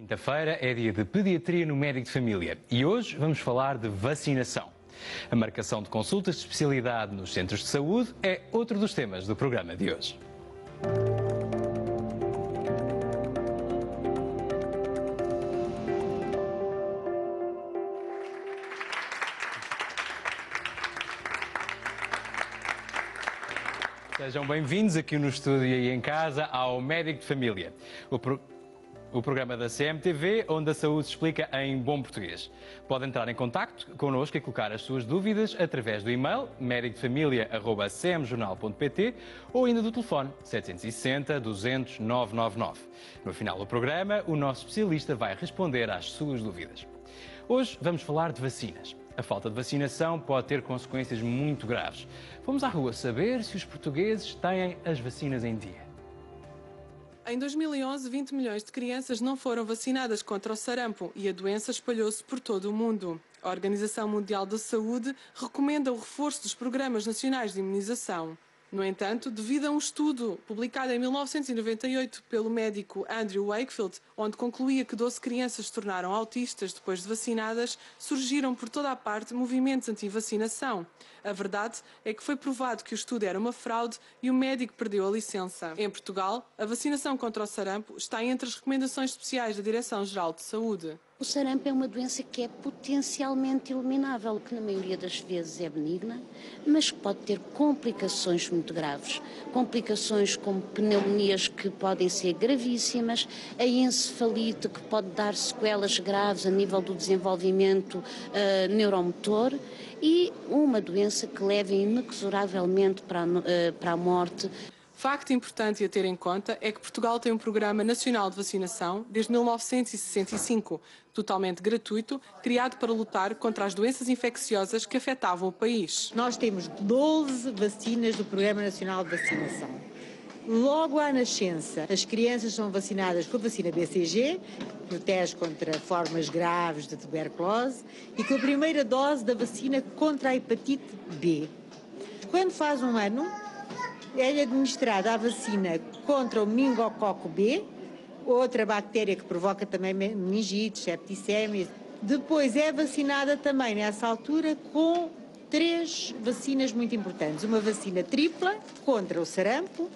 Quinta-feira é dia de pediatria no Médico de Família e hoje vamos falar de vacinação. A marcação de consultas de especialidade nos centros de saúde é outro dos temas do programa de hoje. Sejam bem-vindos aqui no estúdio e em casa ao Médico de Família, o programa da CMTV onde a saúde se explica em bom português. Pode entrar em contacto connosco e colocar as suas dúvidas através do e-mail medicofamilia@cmjornal.pt ou ainda do telefone 760 200 999. No final do programa, o nosso especialista vai responder às suas dúvidas. Hoje vamos falar de vacinas. A falta de vacinação pode ter consequências muito graves. Fomos à rua saber se os portugueses têm as vacinas em dia. Em 2011, 20 milhões de crianças não foram vacinadas contra o sarampo e a doença espalhou-se por todo o mundo. A Organização Mundial da Saúde recomenda o reforço dos programas nacionais de imunização. No entanto, devido a um estudo publicado em 1998 pelo médico Andrew Wakefield, onde concluía que 12 crianças se tornaram autistas depois de vacinadas, surgiram por toda a parte movimentos anti-vacinação. A verdade é que foi provado que o estudo era uma fraude e o médico perdeu a licença. Em Portugal, a vacinação contra o sarampo está entre as recomendações especiais da Direção-Geral de Saúde. O sarampo é uma doença que é potencialmente eliminável, que na maioria das vezes é benigna, mas que pode ter complicações muito graves. Complicações como pneumonias que podem ser gravíssimas, a encefalite que pode dar sequelas graves a nível do desenvolvimento neuromotor e uma doença que leva inexoravelmente para a morte. Facto importante a ter em conta é que Portugal tem um Programa Nacional de Vacinação desde 1965, totalmente gratuito, criado para lutar contra as doenças infecciosas que afetavam o país. Nós temos 12 vacinas do Programa Nacional de Vacinação. Logo à nascença, as crianças são vacinadas com a vacina BCG, que protege contra formas graves de tuberculose, e com a primeira dose da vacina contra a hepatite B. Quando faz um ano, é-lhe administrada a vacina contra o meningococo B, outra bactéria que provoca também meningite, septicemia. Depois é vacinada também nessa altura com 3 vacinas muito importantes. Uma vacina tripla contra o sarampo,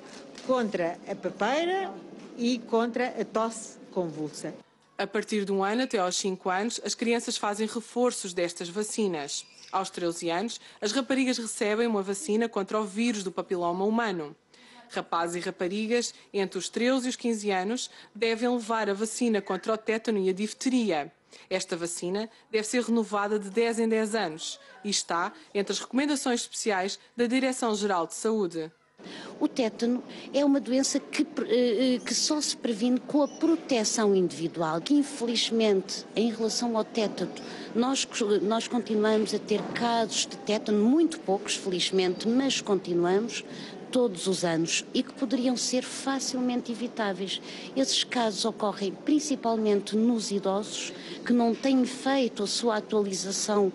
contra a papeira e contra a tosse convulsa. A partir de 1 ano até aos 5 anos, as crianças fazem reforços destas vacinas. Aos 13 anos, as raparigas recebem uma vacina contra o vírus do papiloma humano. Rapazes e raparigas, entre os 13 e os 15 anos, devem levar a vacina contra o tétano e a difteria. Esta vacina deve ser renovada de 10 em 10 anos e está entre as recomendações especiais da Direção-Geral de Saúde. O tétano é uma doença que só se previne com a proteção individual, que infelizmente, em relação ao tétano, nós continuamos a ter casos de tétano, muito poucos, felizmente, mas continuamos todos os anos e que poderiam ser facilmente evitáveis. Esses casos ocorrem principalmente nos idosos que não têm feito a sua atualização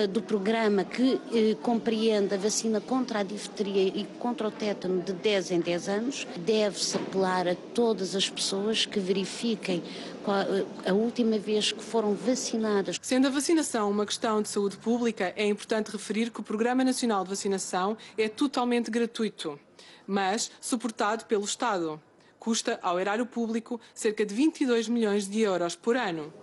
do programa que compreende a vacina contra a difteria e contra o tétano de 10 em 10 anos. Deve-se apelar a todas as pessoas que verifiquem a última vez que foram vacinadas. Sendo a vacinação uma questão de saúde pública, é importante referir que o Programa Nacional de Vacinação é totalmente gratuito, mas suportado pelo Estado. Custa ao erário público cerca de 22 milhões de euros por ano.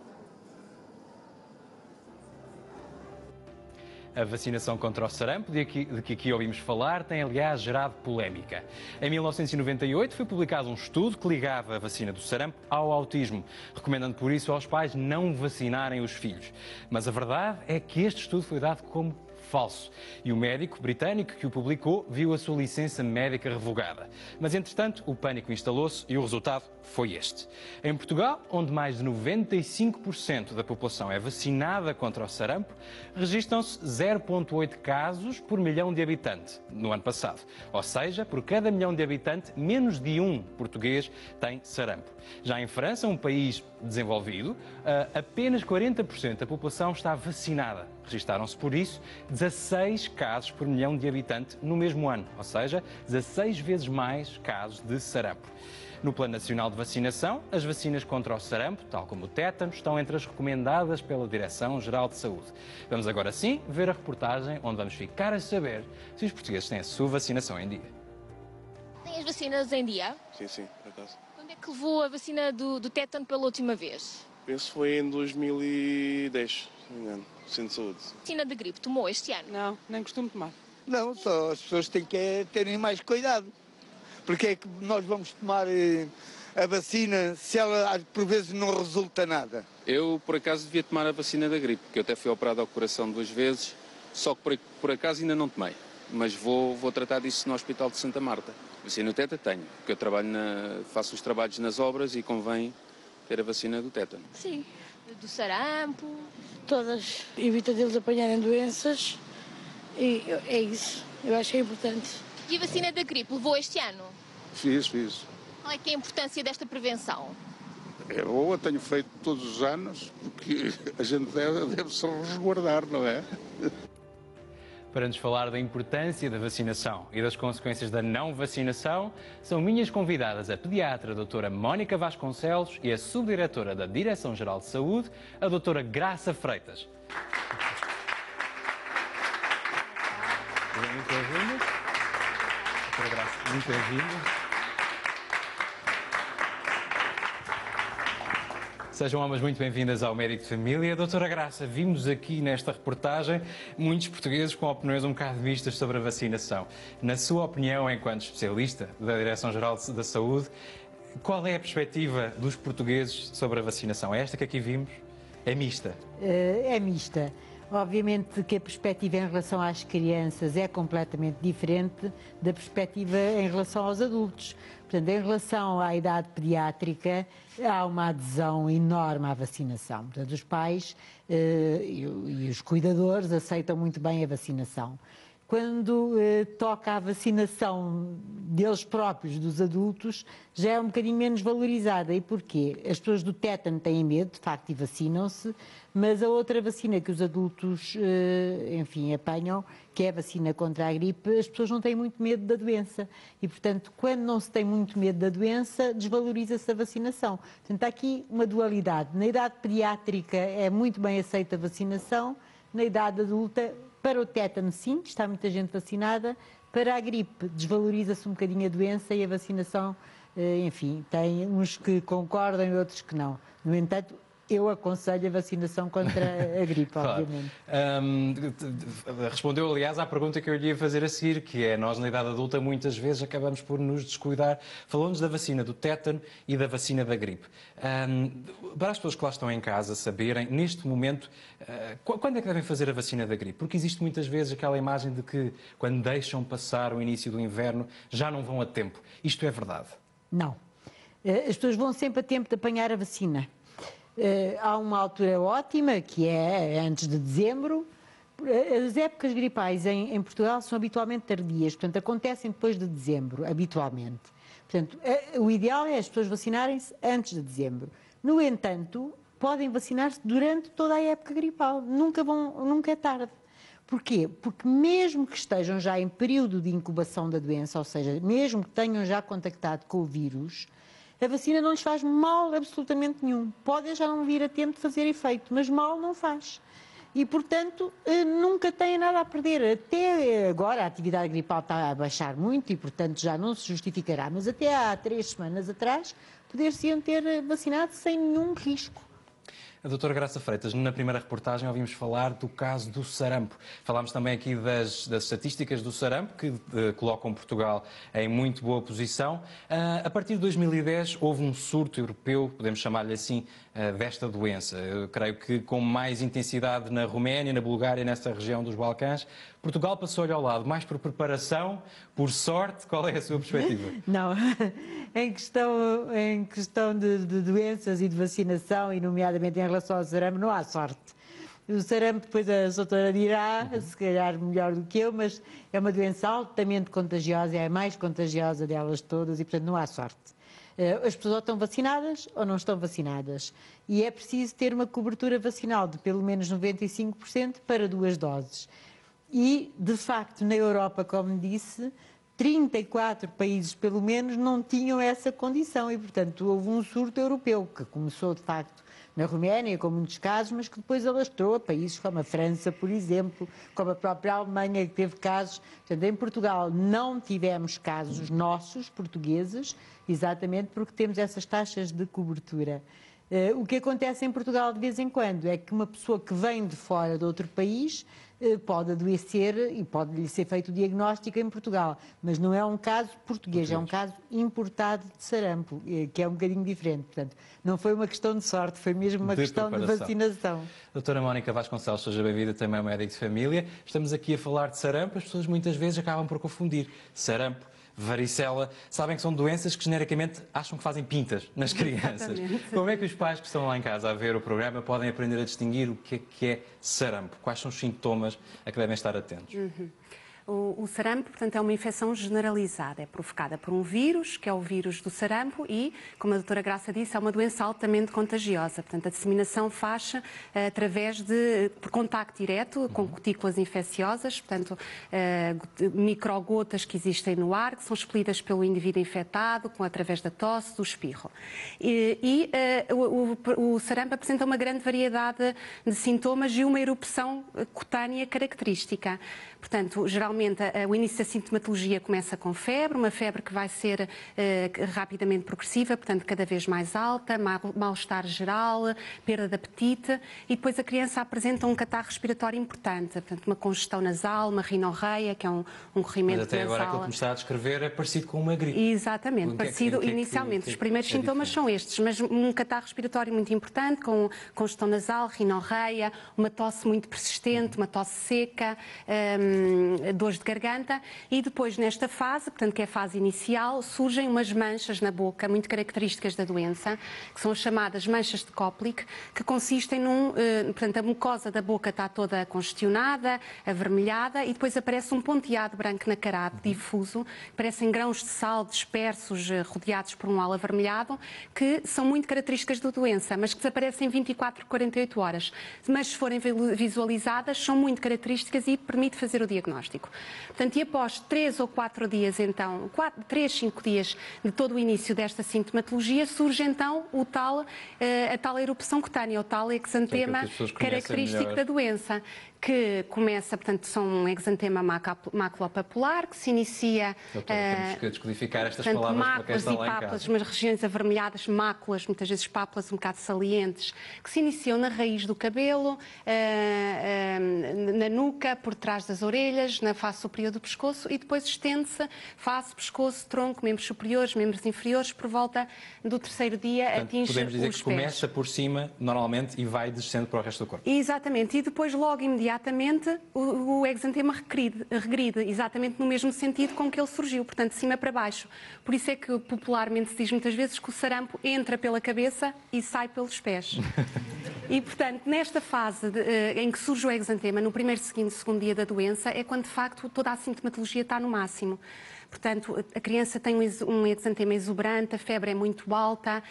A vacinação contra o sarampo, de que aqui ouvimos falar, tem aliás gerado polémica. Em 1998 foi publicado um estudo que ligava a vacina do sarampo ao autismo, recomendando por isso aos pais não vacinarem os filhos. Mas a verdade é que este estudo foi dado como falso e o médico britânico que o publicou viu a sua licença médica revogada. Mas, entretanto, o pânico instalou-se e o resultado foi este. Em Portugal, onde mais de 95% da população é vacinada contra o sarampo, registram-se 0,8 casos por milhão de habitantes no ano passado. Ou seja, por cada milhão de habitantes, menos de um português tem sarampo. Já em França, um país desenvolvido, apenas 40% da população está vacinada. Registaram-se, por isso, 16 casos por milhão de habitantes no mesmo ano, ou seja, 16 vezes mais casos de sarampo. No Plano Nacional de Vacinação, as vacinas contra o sarampo, tal como o tétano, estão entre as recomendadas pela Direção-Geral de Saúde. Vamos agora sim ver a reportagem onde vamos ficar a saber se os portugueses têm a sua vacinação em dia. Tem as vacinas em dia? Sim, por acaso. Quando é que levou a vacina do tétano pela última vez? Penso que foi em 2010, se não me engano, Centro de Saúde. Vacina de gripe tomou este ano? Não, nem costumo tomar. Não, só as pessoas têm que terem mais cuidado. Porque é que nós vamos tomar a vacina se ela por vezes não resulta nada? Eu, por acaso, devia tomar a vacina da gripe, porque eu até fui operado ao coração 2 vezes, só que por acaso ainda não tomei. Mas vou tratar disso no Hospital de Santa Marta. Vacina do tétano tenho, porque eu trabalho faço os trabalhos nas obras e convém ter a vacina do tétano. Sim. Do sarampo? Todas. Evita deles apanharem doenças e é isso. Eu acho que é importante. E a vacina da gripe levou este ano? Fiz. Qual é que é a importância desta prevenção? É boa, tenho feito todos os anos, porque a gente deve se resguardar, não é? Para nos falar da importância da vacinação e das consequências da não vacinação, são minhas convidadas a pediatra a doutora Mónica Vasconcelos e a subdiretora da Direção-Geral de Saúde, a doutora Graça Freitas. Muito bem-vindas. Doutora Graça, muito bem-vinda. Sejam ambas muito bem-vindas ao Médico de Família. Doutora Graça, vimos aqui nesta reportagem muitos portugueses com opiniões um bocado mistas sobre a vacinação. Na sua opinião, enquanto especialista da Direção-Geral da Saúde, qual é a perspectiva dos portugueses sobre a vacinação? É esta que aqui vimos? É mista? É mista. Obviamente que a perspectiva em relação às crianças é completamente diferente da perspectiva em relação aos adultos. Portanto, em relação à idade pediátrica, há uma adesão enorme à vacinação. Portanto, os pais e os cuidadores aceitam muito bem a vacinação. Quando toca à vacinação deles próprios, dos adultos, já é um bocadinho menos valorizada. E porquê? As pessoas do tétano têm medo, de facto, e vacinam-se, mas a outra vacina que os adultos, apanham, que é a vacina contra a gripe, as pessoas não têm muito medo da doença. E, portanto, quando não se tem muito medo da doença, desvaloriza-se a vacinação. Portanto, há aqui uma dualidade. Na idade pediátrica é muito bem aceita a vacinação, na idade adulta, para o tétano, sim, está muita gente vacinada. Para a gripe, desvaloriza-se um bocadinho a doença e a vacinação, tem uns que concordam e outros que não. No entanto, eu aconselho a vacinação contra a gripe, claro. Obviamente. Respondeu, aliás, à pergunta que eu lhe ia fazer a seguir, que é, nós na idade adulta muitas vezes acabamos por nos descuidar. Falou-nos da vacina do tétano e da vacina da gripe. Para as pessoas que lá estão em casa saberem, neste momento, quando é que devem fazer a vacina da gripe? Porque existe muitas vezes aquela imagem de que quando deixam passar o início do inverno já não vão a tempo. Isto é verdade? Não. As pessoas vão sempre a tempo de apanhar a vacina. Há uma altura ótima, que é antes de dezembro. As épocas gripais em Portugal são habitualmente tardias, portanto, acontecem depois de dezembro, habitualmente. Portanto, o ideal é as pessoas vacinarem-se antes de dezembro. No entanto, podem vacinar-se durante toda a época gripal. Nunca é tarde. Porquê? Porque mesmo que estejam já em período de incubação da doença, ou seja, mesmo que tenham já contactado com o vírus, a vacina não lhes faz mal absolutamente nenhum. Pode já não vir a tempo de fazer efeito, mas mal não faz. E, portanto, nunca têm nada a perder. Até agora a atividade gripal está a baixar muito e, portanto, já não se justificará. Mas até há 3 semanas atrás, poder-se ter vacinado sem nenhum risco. A doutora Graça Freitas, na primeira reportagem ouvimos falar do caso do sarampo. Falámos também aqui das estatísticas do sarampo, que colocam Portugal em muito boa posição. A partir de 2010 houve um surto europeu, podemos chamar-lhe assim, desta doença. Eu creio que com mais intensidade na Roménia, na Bulgária, nessa região dos Balcãs. Portugal passou-lhe ao lado, mais por preparação, por sorte. Qual é a sua perspectiva? Não, em questão de doenças e de vacinação, e nomeadamente em relação ao sarampo, não há sorte. O sarampo, depois a doutora dirá, se calhar melhor do que eu, mas é uma doença altamente contagiosa, é a mais contagiosa delas todas e, portanto, não há sorte. As pessoas ou estão vacinadas ou não estão vacinadas. E é preciso ter uma cobertura vacinal de pelo menos 95% para 2 doses. E, de facto, na Europa, como disse, 34 países, pelo menos, não tinham essa condição e, portanto, houve um surto europeu que começou, de facto, na Roménia, com muitos casos, mas que depois alastrou a países como a França, por exemplo, como a própria Alemanha, que teve casos. Portanto, em Portugal não tivemos casos nossos, portugueses, exatamente porque temos essas taxas de cobertura. O que acontece em Portugal de vez em quando é que uma pessoa que vem de fora de outro país pode adoecer e pode-lhe ser feito o diagnóstico em Portugal, mas não é um caso português, é um caso importado de sarampo, que é um bocadinho diferente. Portanto, não foi uma questão de sorte, foi mesmo uma questão de vacinação. Doutora Mónica Vasconcelos, seja bem-vinda, também é médico de família. Estamos aqui a falar de sarampo, as pessoas muitas vezes acabam por confundir sarampo, varicela, sabem que são doenças que genericamente acham que fazem pintas nas crianças. Como é que os pais que estão lá em casa a ver o programa podem aprender a distinguir o que é sarampo? Quais são os sintomas a que devem estar atentos? O sarampo, portanto, é uma infecção generalizada, é provocada por um vírus, que é o vírus do sarampo e, como a doutora Graça disse, é uma doença altamente contagiosa. Portanto, a disseminação faz através por contacto direto com cutículas infecciosas, portanto, microgotas que existem no ar, que são expelidas pelo indivíduo infectado através da tosse, do espirro. O sarampo apresenta uma grande variedade de sintomas e uma erupção cutânea característica. Portanto, geralmente o início da sintomatologia começa com febre, uma febre que vai ser rapidamente progressiva, portanto cada vez mais alta, mal-estar geral, perda de apetite e depois a criança apresenta um catarro respiratório importante, portanto uma congestão nasal, uma rinorreia, que é um corrimento nasal. Mas até agora aquilo que me está a descrever é parecido com uma gripe. Exatamente, parecido inicialmente. Os primeiros sintomas são estes, mas um catarro respiratório muito importante, com congestão nasal, rinorreia, uma tosse muito persistente, uma tosse seca, dores de garganta e depois nesta fase, portanto que é a fase inicial, surgem umas manchas na boca muito características da doença, que são as chamadas manchas de Koplik, que consistem portanto a mucosa da boca está toda congestionada, avermelhada e depois aparece um ponteado branco na cara, difuso, parecem grãos de sal dispersos, rodeados por um halo avermelhado, que são muito características da doença, mas que desaparecem em 24 a 48 horas. Mas se forem visualizadas, são muito características e permite fazer o diagnóstico. Portanto, e após 3 ou 4 dias, então, 3, 5 dias de todo o início desta sintomatologia, surge então a tal erupção cutânea, o tal exantema característico da doença, que começa, portanto, são um exantema maculopapular, que se inicia... temos que descodificar estas palavras para quem está lá em casa. Umas regiões avermelhadas, máculas, muitas vezes pápulas um bocado salientes, que se iniciam na raiz do cabelo, na nuca, por trás das orelhas, na face superior do pescoço e depois estende-se face, pescoço, tronco, membros superiores, membros inferiores, por volta do 3º dia, portanto, atinge os pés. Podemos dizer que começa por cima, normalmente, e vai descendo para o resto do corpo. Exatamente, e depois logo imediatamente o exantema regride, exatamente no mesmo sentido com que ele surgiu, portanto de cima para baixo. Por isso é que popularmente se diz muitas vezes que o sarampo entra pela cabeça e sai pelos pés. E portanto nesta fase em que surge o exantema, no primeiro, segundo dia da doença, é quando de facto toda a sintomatologia está no máximo. Portanto, a criança tem um exantema exuberante, a febre é muito alta,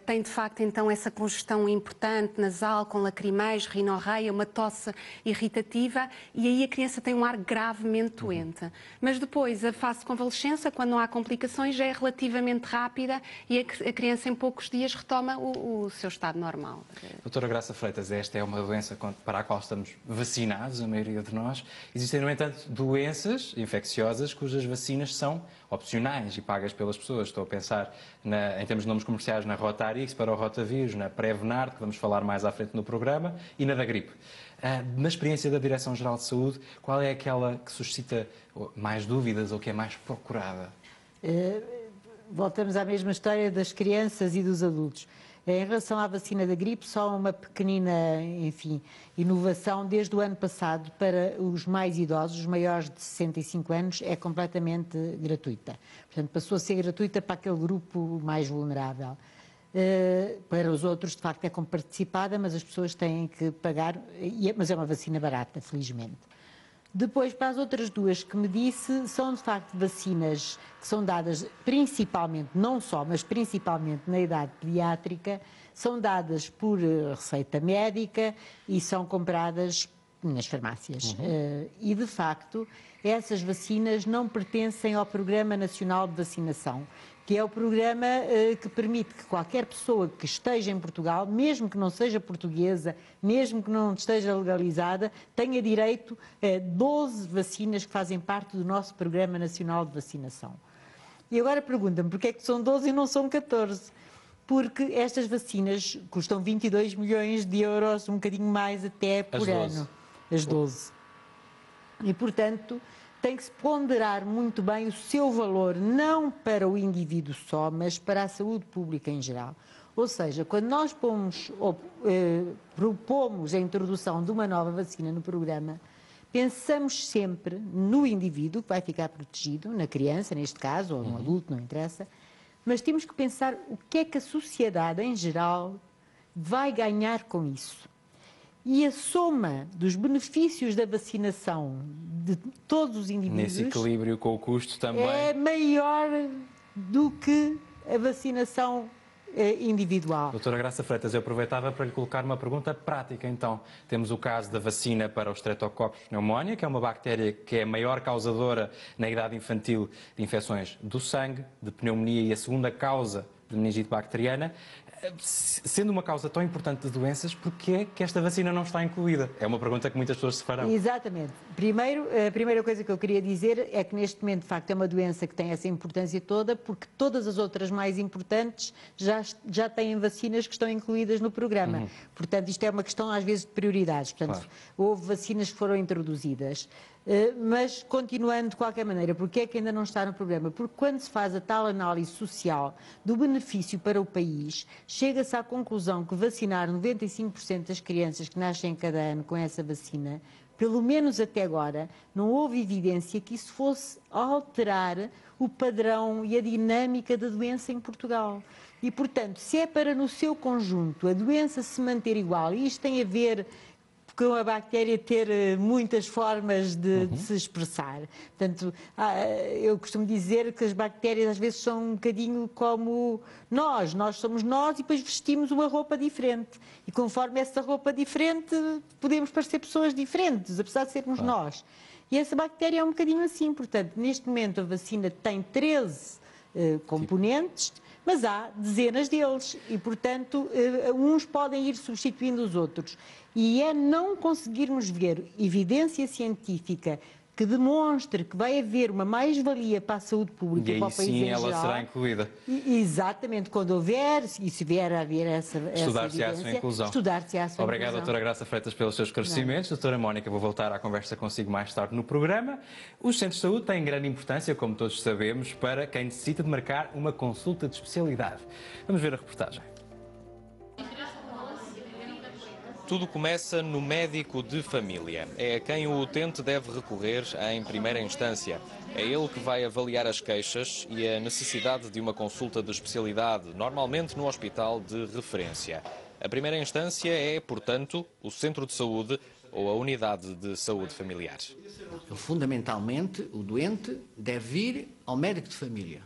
tem de facto então essa congestão importante nasal, com lacrimeios, rinorreia, uma tosse irritativa e aí a criança tem um ar gravemente doente. Mas depois, a fase de convalescença, quando não há complicações, já é relativamente rápida e a criança em poucos dias retoma o seu estado normal. Doutora Graça Freitas, esta é uma doença para a qual estamos vacinados, a maioria de nós. Existem, no entanto, doenças infecciosas cujas vacinas são opcionais e pagas pelas pessoas. Estou a pensar, em termos de nomes comerciais, na Rotarix para o rotavírus, na Prevnar, que vamos falar mais à frente no programa, e na da gripe. Na experiência da Direção-Geral de Saúde, qual é aquela que suscita mais dúvidas ou que é mais procurada? Voltamos à mesma história das crianças e dos adultos. Em relação à vacina da gripe, só uma pequenina, inovação. Desde o ano passado, para os mais idosos, os maiores de 65 anos, é completamente gratuita. Portanto, passou a ser gratuita para aquele grupo mais vulnerável. Para os outros, de facto, é comparticipada, mas as pessoas têm que pagar, mas é uma vacina barata, felizmente. Depois, para as outras duas que me disse, são de facto vacinas que são dadas principalmente, não só, mas principalmente na idade pediátrica, são dadas por receita médica e são compradas nas farmácias. E, de facto, essas vacinas não pertencem ao Programa Nacional de Vacinação, que é o programa que permite que qualquer pessoa que esteja em Portugal, mesmo que não seja portuguesa, mesmo que não esteja legalizada, tenha direito a 12 vacinas que fazem parte do nosso Programa Nacional de Vacinação. E agora perguntam-me, porquê é que são 12 e não são 14? Porque estas vacinas custam 22 milhões de euros, um bocadinho mais até por ano. As 12. E, portanto, tem que se ponderar muito bem o seu valor, não para o indivíduo só, mas para a saúde pública em geral. Ou seja, quando nós propomos a introdução de uma nova vacina no programa, pensamos sempre no indivíduo que vai ficar protegido, na criança, neste caso, ou no adulto, não interessa, mas temos que pensar o que é que a sociedade em geral vai ganhar com isso. E a soma dos benefícios da vacinação de todos os indivíduos... Nesse equilíbrio com o custo também... é maior do que a vacinação individual. Doutora Graça Freitas, eu aproveitava para lhe colocar uma pergunta prática, então. Temos o caso da vacina para o Streptococcus pneumoniae, que é uma bactéria que é a maior causadora na idade infantil de infecções do sangue, de pneumonia e a segunda causa de meningite bacteriana. Sendo uma causa tão importante de doenças, porquê é que esta vacina não está incluída? É uma pergunta que muitas pessoas se farão. Exatamente. Primeiro, a primeira coisa que eu queria dizer é que neste momento, de facto, é uma doença que tem essa importância toda, porque todas as outras mais importantes já têm vacinas que estão incluídas no programa. Portanto, isto é uma questão, às vezes, de prioridades. Portanto, houve vacinas que foram introduzidas. Mas, continuando de qualquer maneira, porque é que ainda não está no programa? Porque quando se faz a tal análise social do benefício para o país, chega-se à conclusão que vacinar 95% das crianças que nascem cada ano com essa vacina, pelo menos até agora, não houve evidência que isso fosse alterar o padrão e a dinâmica da doença em Portugal. E, portanto, se é para, no seu conjunto, a doença se manter igual, e isto tem a ver com a bactéria ter muitas formas de se expressar. Portanto, eu costumo dizer que as bactérias às vezes são um bocadinho como nós somos nós e depois vestimos uma roupa diferente. E conforme essa roupa diferente, podemos parecer pessoas diferentes, apesar de sermos nós. E essa bactéria é um bocadinho assim. Portanto, neste momento a vacina tem 13 componentes, mas há dezenas deles e, portanto, uns podem ir substituindo os outros. E é não conseguirmos ver evidência científica que demonstre que vai haver uma mais-valia para a saúde pública e para o país em geral. E aí sim ela será incluída. Exatamente, quando houver, e se vier a haver essa estudar-se a sua inclusão. Estudar-se a sua Obrigado, doutora Graça Freitas, pelos seus esclarecimentos. Doutora Mónica, vou voltar à conversa consigo mais tarde no programa. Os centros de saúde têm grande importância, como todos sabemos, para quem necessita de marcar uma consulta de especialidade. Vamos ver a reportagem. Tudo começa no médico de família. É a quem o utente deve recorrer em primeira instância. É ele que vai avaliar as queixas e a necessidade de uma consulta de especialidade, normalmente no hospital de referência. A primeira instância é, portanto, o centro de saúde ou a unidade de saúde familiar. Fundamentalmente, o doente deve ir ao médico de família.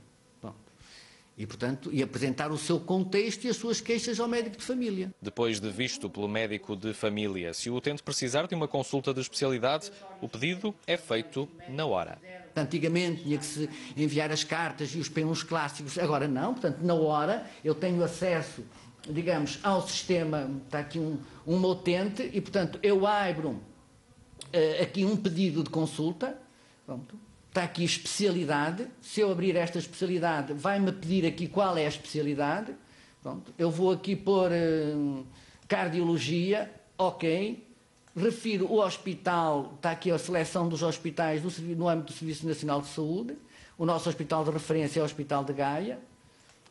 E, portanto, apresentar o seu contexto e as suas queixas ao médico de família. Depois de visto pelo médico de família, se o utente precisar de uma consulta de especialidade, o pedido é feito na hora. Antigamente tinha que se enviar as cartas e os pelos clássicos, agora não, portanto, na hora eu tenho acesso, digamos, ao sistema, está aqui um utente e, portanto, eu abro aqui um pedido de consulta, pronto. Está aqui especialidade, se eu abrir esta especialidade vai-me pedir aqui qual é a especialidade, pronto. Eu vou aqui pôr cardiologia, ok, refiro o hospital, está aqui a seleção dos hospitais no âmbito do Serviço Nacional de Saúde, o nosso hospital de referência é o Hospital de Gaia,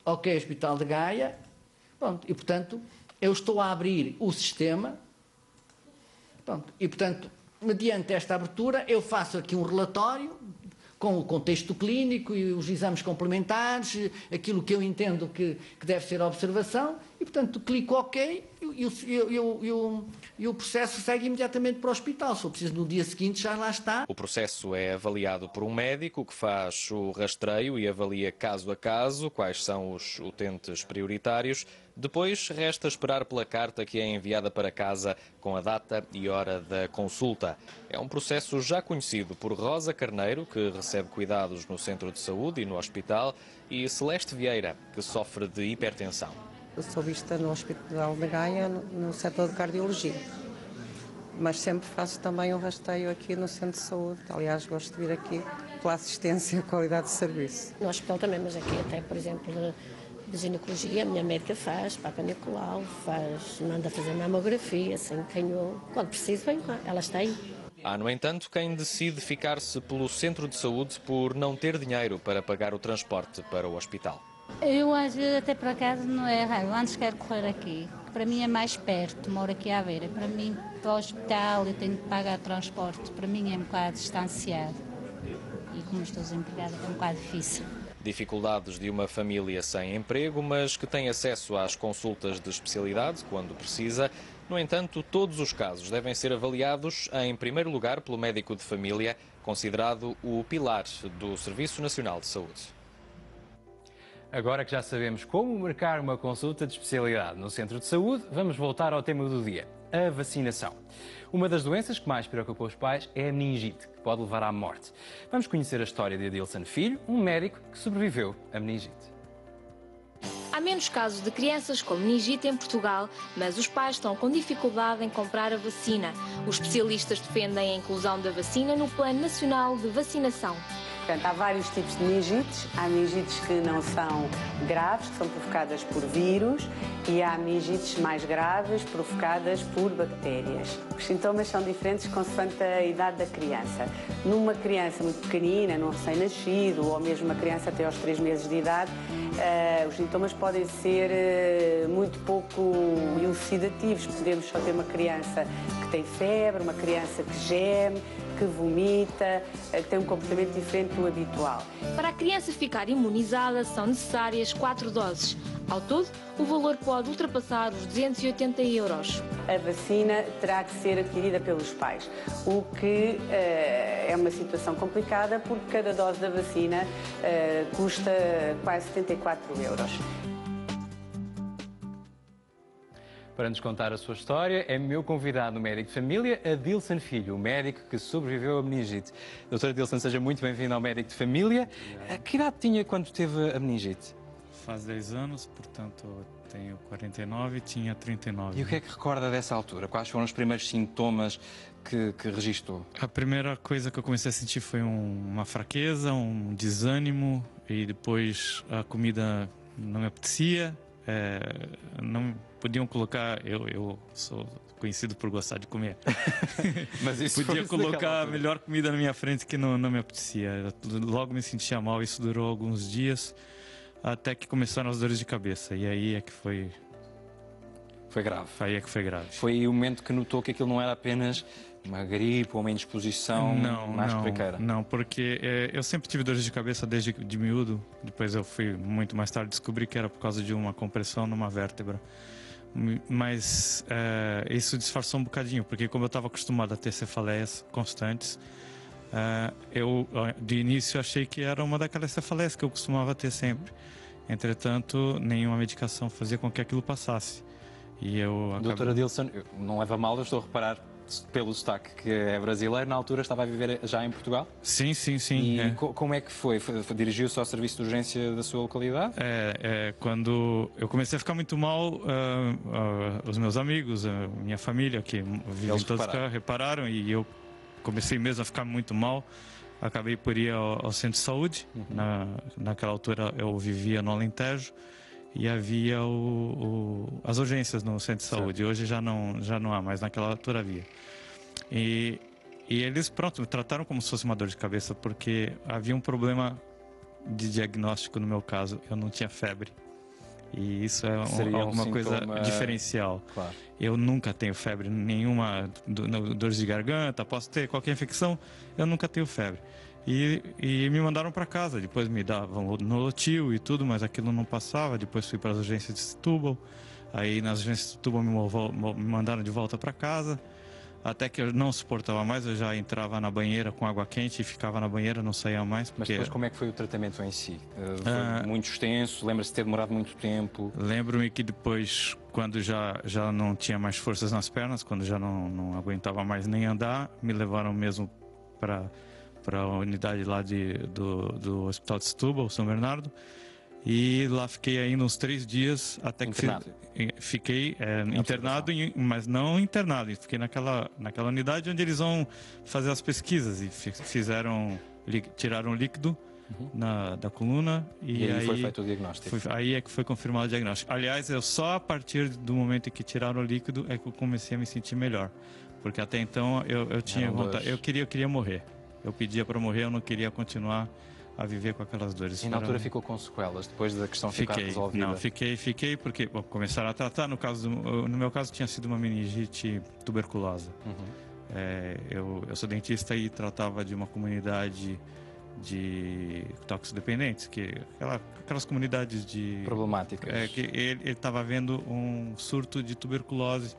ok, Hospital de Gaia, pronto, e portanto eu estou a abrir o sistema, pronto, e portanto mediante esta abertura eu faço aqui um relatório com o contexto clínico e os exames complementares, aquilo que eu entendo que deve ser a observação, e, portanto, clico OK e e o processo segue imediatamente para o hospital. Se for preciso, no dia seguinte já lá está. O processo é avaliado por um médico que faz o rastreio e avalia caso a caso quais são os utentes prioritários. Depois resta esperar pela carta que é enviada para casa com a data e hora da consulta. É um processo já conhecido por Rosa Carneiro, que recebe cuidados no centro de saúde e no hospital, e Celeste Vieira, que sofre de hipertensão. Eu sou vista no Hospital da Gaia, no setor de cardiologia, mas sempre faço também um rasteio aqui no centro de saúde. Aliás, gosto de vir aqui pela assistência e qualidade de serviço. No hospital também, mas aqui até, por exemplo, de ginecologia, a minha médica faz, Papa Nicolau, manda fazer mamografia, assim, quando preciso, vem cá, ela está aí. Há, no entanto, quem decide ficar-se pelo centro de saúde por não ter dinheiro para pagar o transporte para o hospital. Eu, às vezes, até por acaso, não é raro. Antes quero correr aqui, que para mim é mais perto, moro aqui à beira. Para mim, para o hospital, eu tenho que pagar transporte. Para mim é um bocado distanciado. E como estou desempregada, é um bocado difícil. Dificuldades de uma família sem emprego, mas que tem acesso às consultas de especialidade quando precisa. No entanto, todos os casos devem ser avaliados, em primeiro lugar, pelo médico de família, considerado o pilar do Serviço Nacional de Saúde. Agora que já sabemos como marcar uma consulta de especialidade no centro de saúde, vamos voltar ao tema do dia, a vacinação. Uma das doenças que mais preocupa os pais é a meningite, que pode levar à morte. Vamos conhecer a história de Adilson Filho, um médico que sobreviveu à meningite. Há menos casos de crianças com meningite em Portugal, mas os pais estão com dificuldade em comprar a vacina. Os especialistas defendem a inclusão da vacina no Plano Nacional de Vacinação. Portanto, há vários tipos de meningites. Há meningites que não são graves, que são provocadas por vírus, e há meningites mais graves, provocadas por bactérias. Os sintomas são diferentes consoante a idade da criança. Numa criança muito pequenina, num recém-nascido, ou mesmo uma criança até aos 3 meses de idade, os sintomas podem ser muito pouco elucidativos. Podemos só ter uma criança que tem febre, uma criança que geme, que vomita, que tem um comportamento diferente do habitual. Para a criança ficar imunizada são necessárias 4 doses. Ao todo, o valor pode ultrapassar os 280 €. A vacina terá que ser adquirida pelos pais, o que é uma situação complicada porque cada dose da vacina custa quase 74 €. Para nos contar a sua história, é meu convidado o médico de família, Adilson Filho, o médico que sobreviveu à meningite. Doutor Adilson, seja muito bem-vindo ao médico de família. Que idade tinha quando teve a meningite? Faz 10 anos, portanto tenho 49 e tinha 39. E o que é que recorda dessa altura? Quais foram os primeiros sintomas que registou? A primeira coisa que eu comecei a sentir foi uma fraqueza, um desânimo, e depois a comida não me apetecia, não podiam colocar, eu sou conhecido por gostar de comer. Mas isso podia colocar a melhor comida na minha frente que não me apetecia. Eu logo me sentia mal, isso durou alguns dias, até que começaram as dores de cabeça. E aí é que foi... Foi grave. Aí é que foi grave. Foi o momento que notou que aquilo não era apenas uma gripe ou uma indisposição mais corriqueira? Não, porque eu sempre tive dores de cabeça desde de miúdo. Depois eu fui muito mais tarde descobrir que era por causa de uma compressão numa vértebra. Mas isso disfarçou um bocadinho, porque como eu estava acostumado a ter cefaleias constantes, eu de início achei que era uma daquelas cefaleias que eu costumava ter sempre. Entretanto, nenhuma medicação fazia com que aquilo passasse. E eu Doutora Adilson, não leva mal, eu estou a reparar pelo sotaque que é brasileiro, na altura estava a viver já em Portugal? Sim. E como é que foi? Dirigiu-se ao serviço de urgência da sua localidade? Quando eu comecei a ficar muito mal, os meus amigos, a minha família, que vivem todos cá, repararam, e eu comecei mesmo a ficar muito mal. Acabei por ir ao centro de saúde. Naquela altura eu vivia no Alentejo e havia as urgências no centro de saúde. Hoje já não há, mas naquela altura havia. E eles, me trataram como se fosse uma dor de cabeça, porque havia um problema de diagnóstico no meu caso. Eu não tinha febre. E isso é alguma coisa diferencial. Claro. Eu nunca tenho febre nenhuma, dores de garganta, posso ter qualquer infecção, eu nunca tenho febre. E me mandaram para casa, depois me davam Nolotil e tudo, mas aquilo não passava. Depois fui para as urgências de Setúbal, Aí nas agências de Setúbal me mandaram de volta para casa. Até que eu não suportava mais, eu já entrava na banheira com água quente e ficava na banheira, não saía mais. Mas depois como é que foi o tratamento em si? Foi muito extenso? Lembra-se de ter demorado muito tempo? Lembro-me que depois, quando já não tinha mais forças nas pernas, quando já não aguentava mais nem andar, me levaram mesmo para a unidade lá do Hospital de Setúbal, São Bernardo. E lá fiquei ainda uns 3 dias até internado. que fiquei internado, mas não internado. Fiquei naquela unidade onde eles vão fazer as pesquisas e tiraram líquido da coluna e aí foi feito o diagnóstico. Aí é que foi confirmado o diagnóstico. Aliás, eu só a partir do momento em que tiraram o líquido é que eu comecei a me sentir melhor, porque até então eu tinha vontade, eu queria morrer. Eu pedia para morrer, eu não queria continuar a viver com aquelas dores. E na altura ficou com sequelas, depois da questão ficar resolvida? Não, fiquei porque começaram a tratar. No meu caso tinha sido uma meningite tuberculosa. Eu sou dentista e tratava de uma comunidade de toxicodependentes, aquelas comunidades problemáticas. Que ele estava vendo um surto de tuberculose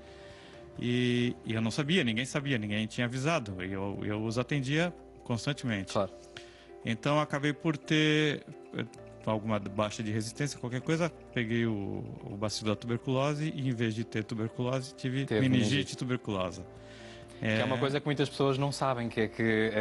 e eu não sabia, ninguém tinha avisado. Eu os atendia constantemente. Claro. Então acabei por ter alguma baixa de resistência, qualquer coisa, peguei o bacilo da tuberculose e em vez de ter tuberculose, tive meningite tuberculosa. Que é uma coisa que muitas pessoas não sabem, que é que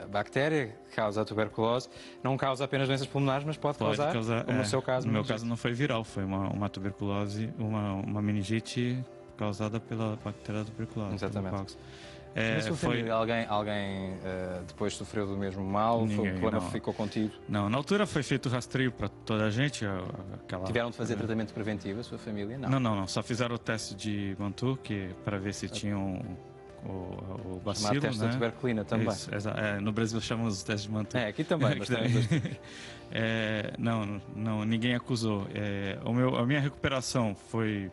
a bactéria que causa a tuberculose não causa apenas doenças pulmonares, mas pode causar, como no seu caso. No meu caso não foi viral, foi uma tuberculose, uma meningite causada pela bactéria da tuberculose. Exatamente. Mas sua família, alguém depois sofreu do mesmo mal? O problema ficou contigo? Não, na altura foi feito rastreio para toda a gente. Tiveram de fazer tratamento preventivo, a sua família? Não. Só fizeram o teste de Mantoux para ver se tinham o bacilo, teste da tuberculina também. Isso, no Brasil chamamos os testes de Mantoux. Aqui também. Não, ninguém acusou. A minha recuperação foi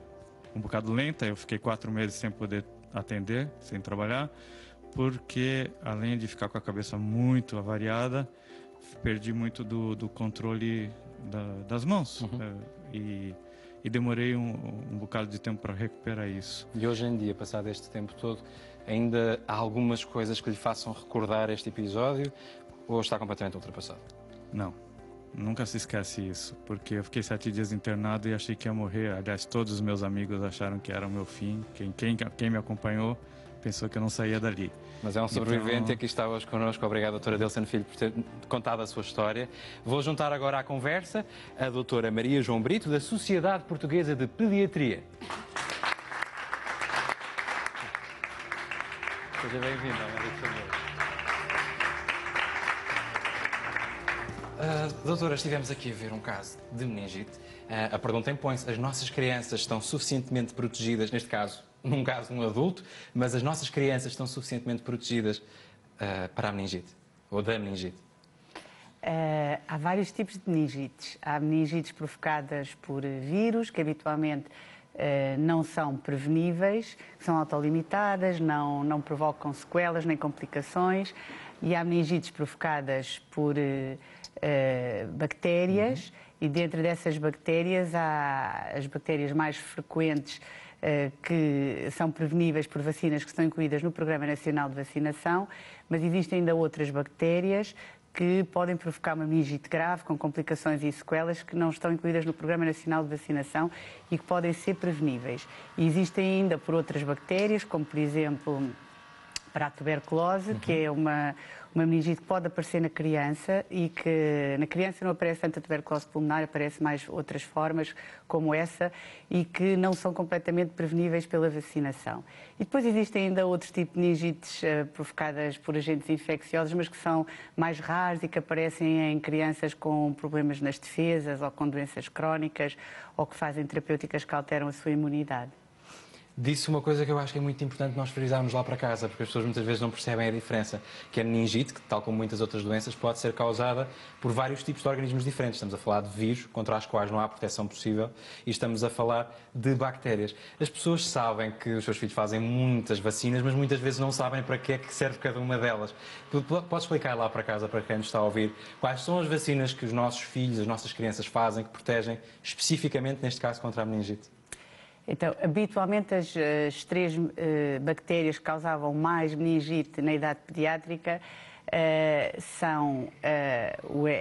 um bocado lenta, eu fiquei 4 meses sem poder atender, sem trabalhar, porque além de ficar com a cabeça muito avariada, perdi muito do controle das mãos. E demorei um bocado de tempo para recuperar isso. E hoje em dia, passado este tempo todo, ainda há algumas coisas que lhe façam recordar este episódio ou está completamente ultrapassado? Não. Nunca se esquece isso, porque eu fiquei 7 dias internado e achei que ia morrer. Aliás, todos os meus amigos acharam que era o meu fim. Quem me acompanhou pensou que eu não saía dali. Mas é um sobrevivente, aqui está hoje connosco. Obrigado, doutora Dilson Filho, por ter contado a sua história. Vou juntar agora à conversa a doutora Maria João Brito, da Sociedade Portuguesa de Pediatria. Seja bem-vinda, Maria, por favor. Doutora, estivemos aqui a ver um caso de meningite. A pergunta impõe-se: as nossas crianças estão suficientemente protegidas, neste caso, um adulto, mas as nossas crianças estão suficientemente protegidas para a meningite, ou da meningite? Há vários tipos de meningites. Há meningites provocadas por vírus, que habitualmente não são preveníveis, são autolimitadas, não provocam sequelas nem complicações. E há meningites provocadas por bactérias, e dentro dessas bactérias há as bactérias mais frequentes que são preveníveis por vacinas que estão incluídas no Programa Nacional de Vacinação, mas existem ainda outras bactérias que podem provocar uma meningite grave, com complicações e sequelas, que não estão incluídas no Programa Nacional de Vacinação e que podem ser preveníveis. E existem ainda por outras bactérias, como por exemplo para a tuberculose, que é uma meningite que pode aparecer na criança e que na criança não aparece tanto a tuberculose pulmonar, aparece mais outras formas como essa e que não são completamente preveníveis pela vacinação. E depois existem ainda outros tipos de meningites provocadas por agentes infecciosos, mas que são mais raros e que aparecem em crianças com problemas nas defesas ou com doenças crónicas ou que fazem terapêuticas que alteram a sua imunidade. Disse uma coisa que eu acho que é muito importante nós frisarmos lá para casa, porque as pessoas muitas vezes não percebem a diferença, que a meningite, que tal como muitas outras doenças, pode ser causada por vários tipos de organismos diferentes. Estamos a falar de vírus, contra os quais não há proteção possível, e estamos a falar de bactérias. As pessoas sabem que os seus filhos fazem muitas vacinas, mas muitas vezes não sabem para que é que serve cada uma delas. Pode explicar lá para casa, para quem nos está a ouvir, quais são as vacinas que os nossos filhos, as nossas crianças fazem, que protegem especificamente, neste caso, contra a meningite? Então, habitualmente as três bactérias que causavam mais meningite na idade pediátrica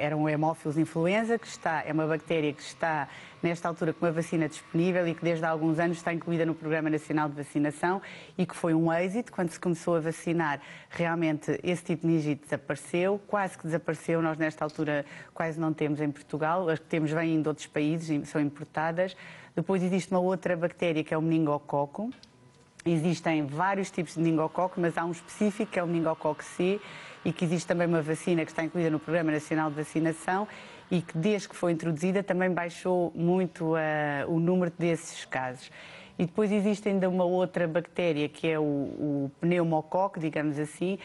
eram o Haemophilus influenza, é uma bactéria que está, nesta altura, com uma vacina disponível e que desde há alguns anos está incluída no Programa Nacional de Vacinação e que foi um êxito. Quando se começou a vacinar, realmente esse tipo de meningite desapareceu, quase que desapareceu. Nós, nesta altura, quase não temos em Portugal. As que temos vêm de outros países e são importadas. Depois existe uma outra bactéria que é o meningococo. Existem vários tipos de meningococo, mas há um específico que é o meningococo C e que existe também uma vacina que está incluída no Programa Nacional de Vacinação e que, desde que foi introduzida, também baixou muito o número desses casos. E depois existe ainda uma outra bactéria, que é o pneumococo, digamos assim,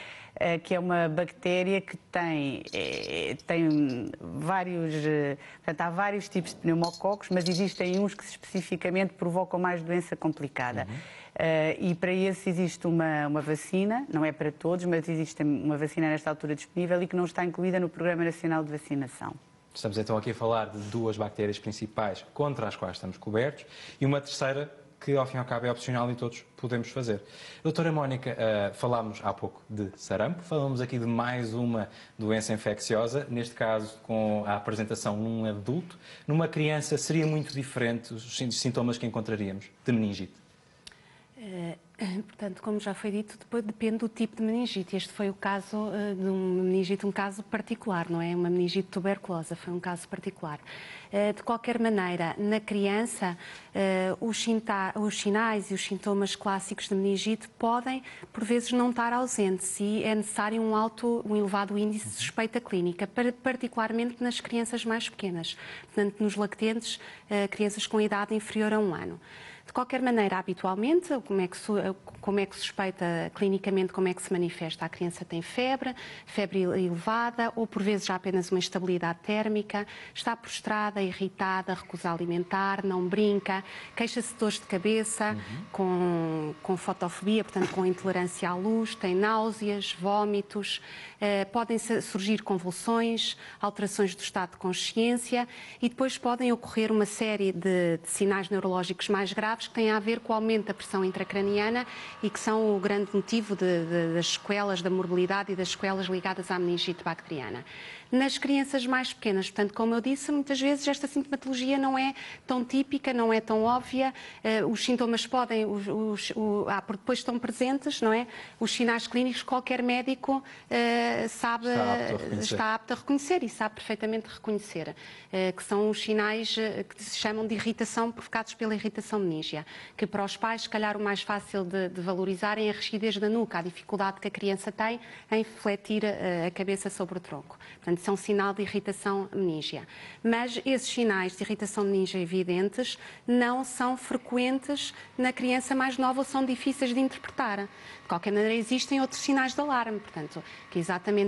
que é uma bactéria que tem vários... Portanto, há vários tipos de pneumococos, mas existem uns que especificamente provocam mais doença complicada. E para esse existe uma vacina, não é para todos, mas existe uma vacina nesta altura disponível e que não está incluída no Programa Nacional de Vacinação. Estamos então aqui a falar de duas bactérias principais contra as quais estamos cobertos e uma terceira que, ao fim e ao cabo, é opcional e todos podemos fazer. Doutora Mónica, falámos há pouco de sarampo, falamos aqui de mais uma doença infecciosa, neste caso com a apresentação num adulto. Numa criança seria muito diferente os sintomas que encontraríamos de meningite? Portanto, como já foi dito, depois depende do tipo de meningite. Este foi o caso de uma meningite, um caso particular, não é? Uma meningite tuberculosa, foi um caso particular. De qualquer maneira, na criança, os sinais e os sintomas clássicos de meningite podem, por vezes, não estar ausentes e é necessário um elevado índice de suspeita clínica, particularmente nas crianças mais pequenas, portanto, nos lactentes, crianças com idade inferior a 1 ano. De qualquer maneira, habitualmente, como é que suspeita clinicamente, como é que se manifesta? A criança tem febre elevada ou por vezes já apenas uma instabilidade térmica, está prostrada, irritada, recusa alimentar, não brinca, queixa-se de dores de cabeça, com fotofobia, portanto com intolerância à luz, tem náuseas, vômitos, podem surgir convulsões, alterações do estado de consciência e depois podem ocorrer uma série de sinais neurológicos mais graves que têm a ver com o aumento da pressão intracraniana e que são o grande motivo das sequelas da morbilidade e das sequelas ligadas à meningite bacteriana. Nas crianças mais pequenas, portanto, como eu disse, muitas vezes esta sintomatologia não é tão típica, não é tão óbvia, os sintomas podem, depois estão presentes, não é? Os sinais clínicos, qualquer médico está apto a reconhecer e sabe perfeitamente reconhecer, que são os sinais que se chamam de irritação provocados pela irritação meníngea, que para os pais, se calhar, o mais fácil de valorizarem é a rigidez da nuca, a dificuldade que a criança tem em fletir a cabeça sobre o tronco. Portanto, são sinal de irritação meníngea. Mas esses sinais de irritação meníngea evidentes não são frequentes na criança mais nova ou são difíceis de interpretar. De qualquer maneira, existem outros sinais de alarme, portanto, que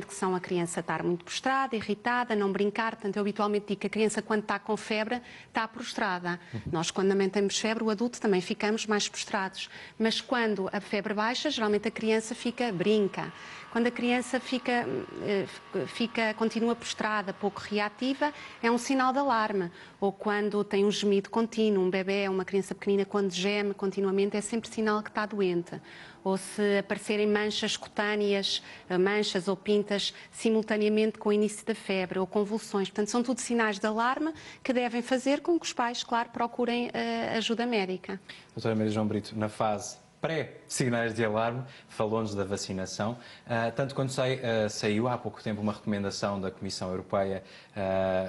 são a criança estar muito prostrada, irritada, não brincar. Portanto, eu habitualmente digo que a criança, quando está com febre, está prostrada. Nós, quando também temos febre, o adulto também ficamos mais prostrados. Mas quando a febre baixa, geralmente a criança brinca. Quando a criança continua prostrada, pouco reativa, é um sinal de alarme. Ou quando tem um gemido contínuo, um bebê, uma criança pequenina, quando geme continuamente, é sempre sinal que está doente. Ou se aparecerem manchas cutâneas, manchas ou pintas, simultaneamente com o início da febre ou convulsões. Portanto, são tudo sinais de alarme que devem fazer com que os pais, claro, procurem ajuda médica. Doutora Maria João Brito, na fase pré-sinais de alarme, falou-nos da vacinação. Tanto quanto sei, saiu há pouco tempo uma recomendação da Comissão Europeia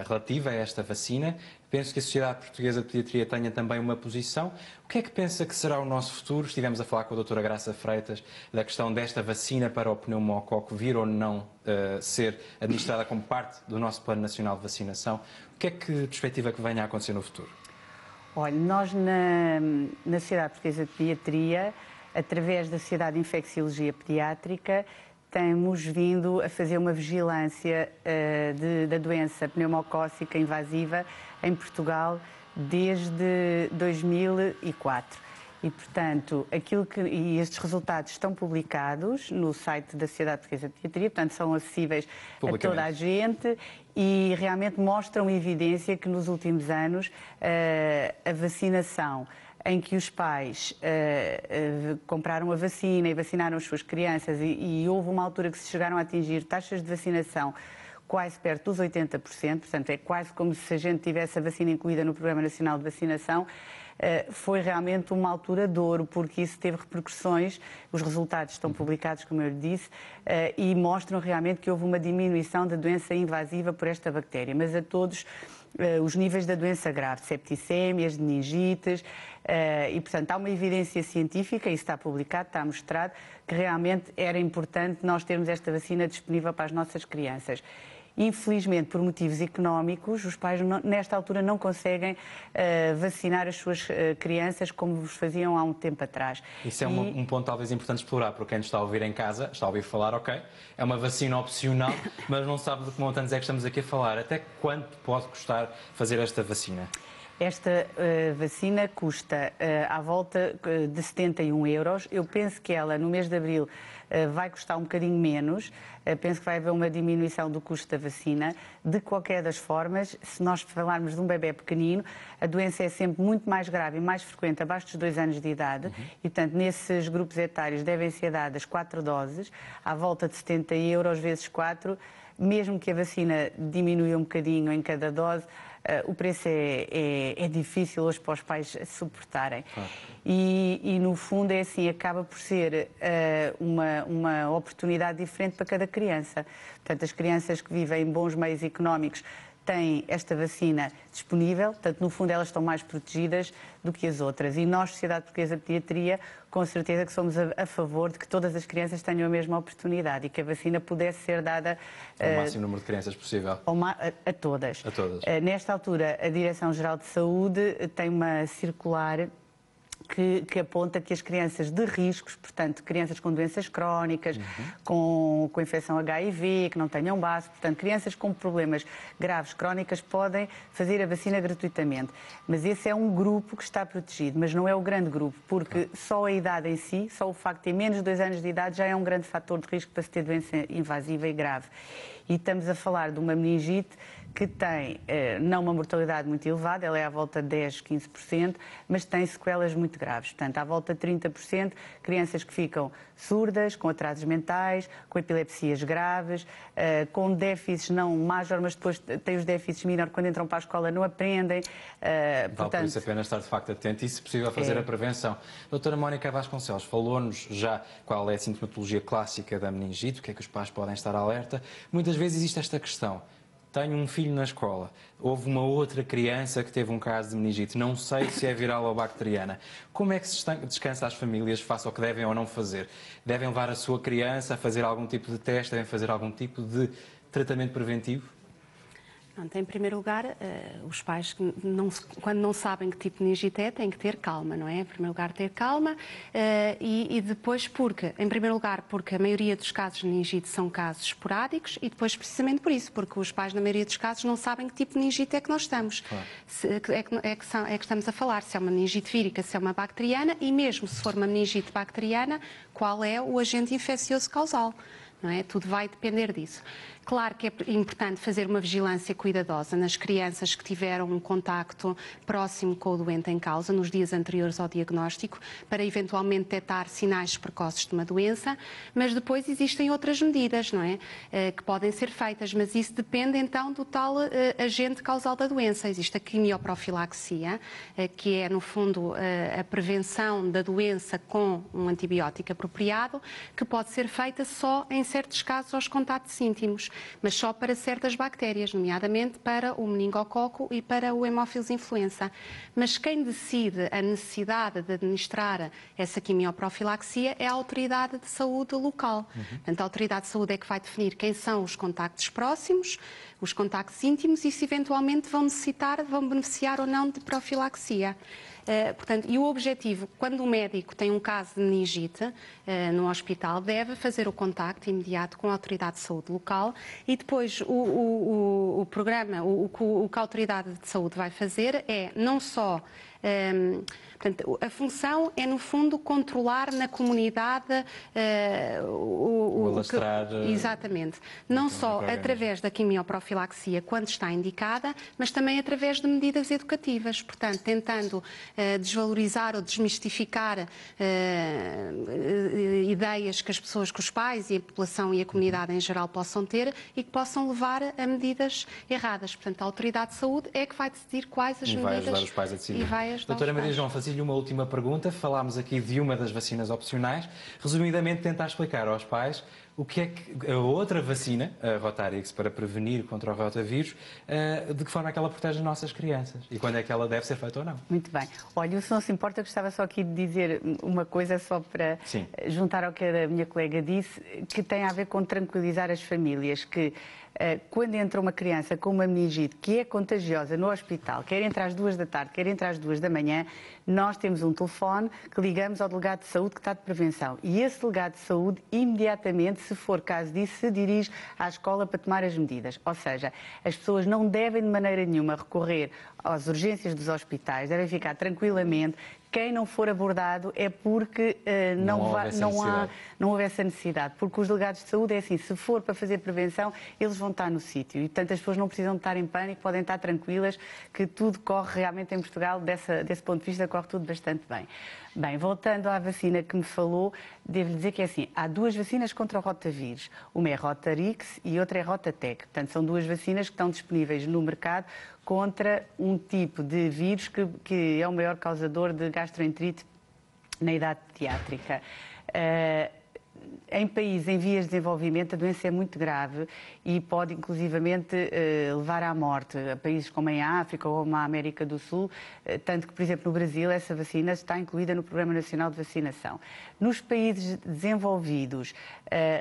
relativa a esta vacina. Penso que a Sociedade Portuguesa de Pediatria tenha também uma posição. O que é que pensa que será o nosso futuro? Estivemos a falar com a doutora Graça Freitas da questão desta vacina para o pneumococo vir ou não ser administrada como parte do nosso Plano Nacional de Vacinação. O que é que perspectiva que venha a acontecer no futuro? Olha, nós na Sociedade Portuguesa de Pediatria, através da Sociedade de Infecciologia Pediátrica, temos vindo a fazer uma vigilância da doença pneumocócica invasiva em Portugal desde 2004. E, portanto, estes resultados estão publicados no site da Sociedade Portuguesa de Pediatria, portanto, são acessíveis a toda a gente e realmente mostram evidência que nos últimos anos a vacinação em que os pais compraram a vacina e vacinaram as suas crianças e houve uma altura que se chegaram a atingir taxas de vacinação quase perto dos 80%, portanto é quase como se a gente tivesse a vacina incluída no Programa Nacional de Vacinação. Foi realmente uma altura de ouro, porque isso teve repercussões, os resultados estão publicados, como eu lhe disse, e mostram realmente que houve uma diminuição da doença invasiva por esta bactéria, mas a todos os níveis da doença grave, septicémias, meningites, e portanto há uma evidência científica, isso está publicado, está mostrado, que realmente era importante nós termos esta vacina disponível para as nossas crianças. Infelizmente, por motivos económicos, os pais nesta altura não conseguem vacinar as suas crianças como os faziam há um tempo atrás. Isso é um ponto talvez importante explorar, porque quem nos está a ouvir em casa, está a ouvir falar, ok, é uma vacina opcional, mas não sabe de que montantes é que estamos aqui a falar. Até quanto pode custar fazer esta vacina? Esta vacina custa à volta de 71 euros. Eu penso que ela, no mês de abril, vai custar um bocadinho menos. Penso que vai haver uma diminuição do custo da vacina. De qualquer das formas, se nós falarmos de um bebê pequenino, a doença é sempre muito mais grave e mais frequente abaixo dos 2 anos de idade. E, portanto, nesses grupos etários devem ser dadas 4 doses, à volta de 70 euros vezes 4. Mesmo que a vacina diminua um bocadinho em cada dose, o preço é difícil hoje para os pais suportarem. Claro. E, no fundo, é assim, acaba por ser uma oportunidade diferente para cada criança. Portanto, as crianças que vivem em bons meios económicos têm esta vacina disponível, portanto, no fundo, elas estão mais protegidas do que as outras. E nós, Sociedade Portuguesa de Pediatria, com certeza que somos a favor de que todas as crianças tenham a mesma oportunidade e que a vacina pudesse ser dada ao máximo número de crianças possível. A todas. A todas. Nesta altura, a Direção-Geral de Saúde tem uma circular que aponta que as crianças de riscos, portanto, crianças com doenças crónicas, com infecção HIV, que não tenham base, portanto, crianças com problemas graves crónicas podem fazer a vacina gratuitamente. Mas esse é um grupo que está protegido, mas não é o grande grupo, porque só a idade em si, só o facto de ter menos de 2 anos de idade já é um grande fator de risco para se ter doença invasiva e grave. E estamos a falar de uma meningite que tem não uma mortalidade muito elevada, ela é à volta de 10, 15%, mas tem sequelas muito graves. Portanto, à volta de 30%, crianças que ficam surdas, com atrasos mentais, com epilepsias graves, com déficits não major, mas depois têm os déficits menores, quando entram para a escola não aprendem. Vale por isso a pena estar de facto atento e, se possível, fazer a prevenção. Doutora Mónica Vasconcelos, falou-nos já qual é a sintomatologia clássica da meningite, o que é que os pais podem estar alerta. Muitas vezes existe esta questão. Tenho um filho na escola, houve uma outra criança que teve um caso de meningite, não sei se é viral ou bacteriana. Como é que se descansa às famílias face ao que devem ou não fazer? Devem levar a sua criança a fazer algum tipo de teste, devem fazer algum tipo de tratamento preventivo? Em primeiro lugar, os pais, quando não sabem que tipo de meningite é, têm que ter calma, não é? Em primeiro lugar, ter calma e depois em primeiro lugar, porque a maioria dos casos de meningite são casos esporádicos e depois precisamente por isso, porque os pais, na maioria dos casos, não sabem que tipo de meningite é que nós estamos. Claro. É que estamos a falar, se é uma meningite vírica, se é uma bacteriana e mesmo se for uma meningite bacteriana, qual é o agente infeccioso causal, não é? Tudo vai depender disso. Claro que é importante fazer uma vigilância cuidadosa nas crianças que tiveram um contacto próximo com o doente em causa, nos dias anteriores ao diagnóstico, para eventualmente detectar sinais precoces de uma doença, mas depois existem outras medidas, não é? Que podem ser feitas, mas isso depende então do tal agente causal da doença. Existe a quimioprofilaxia, que é no fundo a prevenção da doença com um antibiótico apropriado, que pode ser feita só em certos casos aos contactos íntimos, mas só para certas bactérias, nomeadamente para o meningococo e para o Haemophilus influenza. Mas quem decide a necessidade de administrar essa quimioprofilaxia é a autoridade de saúde local. Portanto, a autoridade de saúde é que vai definir quem são os contactos próximos, os contactos íntimos e se eventualmente vão beneficiar ou não de profilaxia. Portanto, e o objetivo, quando o médico tem um caso de meningite no hospital, deve fazer o contacto imediato com a autoridade de saúde local e depois o programa, o que a autoridade de saúde vai fazer é não só Portanto, a função é, no fundo, controlar na comunidade o alastrar. Exatamente. Não só através da quimioprofilaxia, quando está indicada, mas também através de medidas educativas. Portanto, tentando desvalorizar ou desmistificar ideias que as pessoas, que os pais e a população e a comunidade em geral possam ter e que possam levar a medidas erradas. Portanto, a Autoridade de Saúde é que vai decidir quais as medidas. E vai ajudar os pais a decidir. E vai ajudar Doutora os Maria pais. João, fazia-lhe uma última pergunta. Falámos aqui de uma das vacinas opcionais. Resumidamente, tentar explicar aos pais o que é que a outra vacina, a Rotarix, para prevenir contra o rotavírus, de que forma é que ela protege as nossas crianças e quando é que ela deve ser feita ou não. Muito bem. Olha, se não se importa, eu gostava só aqui de dizer uma coisa só para juntar ao que a minha colega disse, que tem a ver com tranquilizar as famílias, que quando entra uma criança com uma meningite que é contagiosa no hospital, quer entre às 2 da tarde, quer entre às 2 da manhã, nós temos um telefone que ligamos ao delegado de saúde que está de prevenção. E esse delegado de saúde, imediatamente, se for caso disso, se dirige à escola para tomar as medidas. Ou seja, as pessoas não devem de maneira nenhuma recorrer às urgências dos hospitais, devem ficar tranquilamente. Quem não for abordado é porque não houve essa necessidade. Porque os delegados de saúde é assim, se for para fazer prevenção, eles vão estar no sítio. E, portanto, as pessoas não precisam de estar em pânico, podem estar tranquilas, que tudo corre realmente em Portugal, desse ponto de vista, corre tudo bastante bem. Bem, voltando à vacina que me falou, devo dizer que é assim, há 2 vacinas contra o rotavírus. Uma é Rotarix e outra é Rotatec. Portanto, são 2 vacinas que estão disponíveis no mercado contra um tipo de vírus que é o maior causador de gastroenterite na idade pediátrica. Em países em vias de desenvolvimento, a doença é muito grave e pode, inclusivamente, levar à morte. A países como em África ou na América do Sul, tanto que, por exemplo, no Brasil, essa vacina está incluída no Programa Nacional de Vacinação. Nos países desenvolvidos,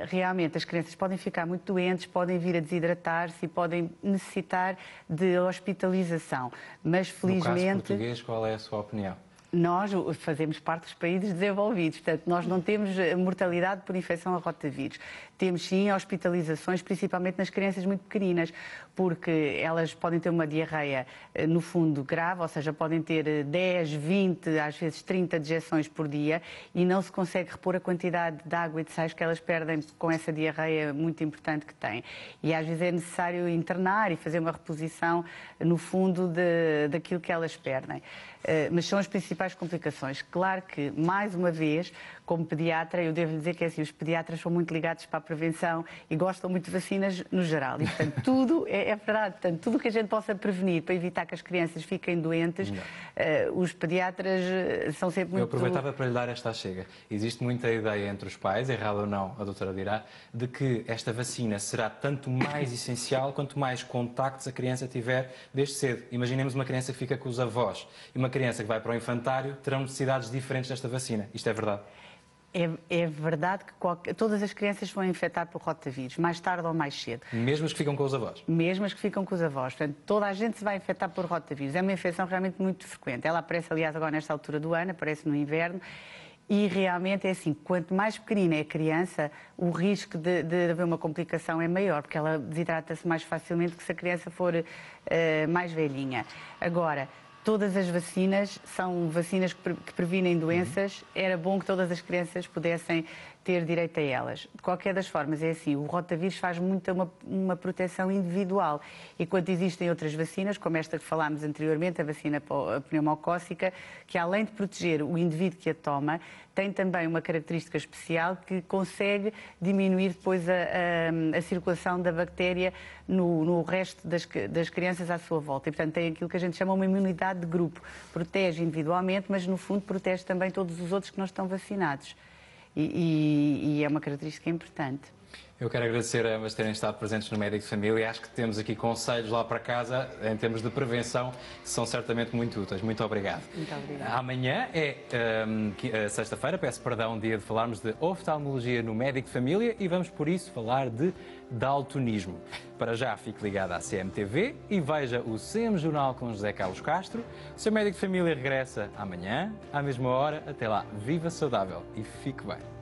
realmente as crianças podem ficar muito doentes, podem vir a desidratar-se e podem necessitar de hospitalização. Mas, felizmente... No caso português, qual é a sua opinião? Nós fazemos parte dos países desenvolvidos, portanto, nós não temos mortalidade por infecção a rotavírus. Temos, sim, hospitalizações, principalmente nas crianças muito pequeninas, porque elas podem ter uma diarreia, no fundo, grave, ou seja, podem ter 10, 20, às vezes 30 dejeções por dia e não se consegue repor a quantidade de água e de sais que elas perdem com essa diarreia muito importante que têm. E às vezes é necessário internar e fazer uma reposição, no fundo, daquilo que elas perdem. Mas são as principais complicações. Claro que, mais uma vez, como pediatra, eu devo dizer que é assim, os pediatras são muito ligados para a prevenção e gostam muito de vacinas no geral. E, portanto, tudo é verdade. Portanto, tudo que a gente possa prevenir para evitar que as crianças fiquem doentes, os pediatras são sempre muito... Eu aproveitava para lhe dar esta chega. Existe muita ideia entre os pais, errado ou não, a doutora dirá, de que esta vacina será tanto mais essencial quanto mais contactos a criança tiver desde cedo. Imaginemos uma criança que fica com os avós e uma criança que vai para o infantário terão necessidades diferentes desta vacina. Isto é verdade? É verdade que todas as crianças vão infectar por rotavírus, mais tarde ou mais cedo. Mesmo as que ficam com os avós? Mesmo as que ficam com os avós. Portanto, toda a gente se vai infectar por rotavírus. É uma infecção realmente muito frequente. Ela aparece, aliás, agora nesta altura do ano, aparece no inverno. E realmente é assim, quanto mais pequenina é a criança, o risco de haver uma complicação é maior, porque ela desidrata-se mais facilmente que se a criança for mais velhinha. Agora, todas as vacinas são vacinas que previnem doenças. Era bom que todas as crianças pudessem ter direito a elas. De qualquer das formas, é assim, o rotavírus faz muito uma proteção individual. E quando existem outras vacinas, como esta que falámos anteriormente, a vacina pneumocócica, que além de proteger o indivíduo que a toma, tem também uma característica especial que consegue diminuir depois a circulação da bactéria no resto das crianças à sua volta. E, portanto, tem aquilo que a gente chama uma imunidade de grupo. Protege individualmente, mas, no fundo, protege também todos os outros que não estão vacinados. E é uma característica importante. Eu quero agradecer a ambas terem estado presentes no Médico de Família. Acho que temos aqui conselhos lá para casa, em termos de prevenção, que são certamente muito úteis. Muito obrigado. Muito obrigada. Amanhã é sexta-feira, peço perdão, dia de falarmos de oftalmologia no Médico de Família e vamos, por isso, falar de daltonismo. Para já, fique ligado à CMTV e veja o CM Jornal com José Carlos Castro. O seu Médico de Família regressa amanhã, à mesma hora. Até lá, viva saudável e fique bem.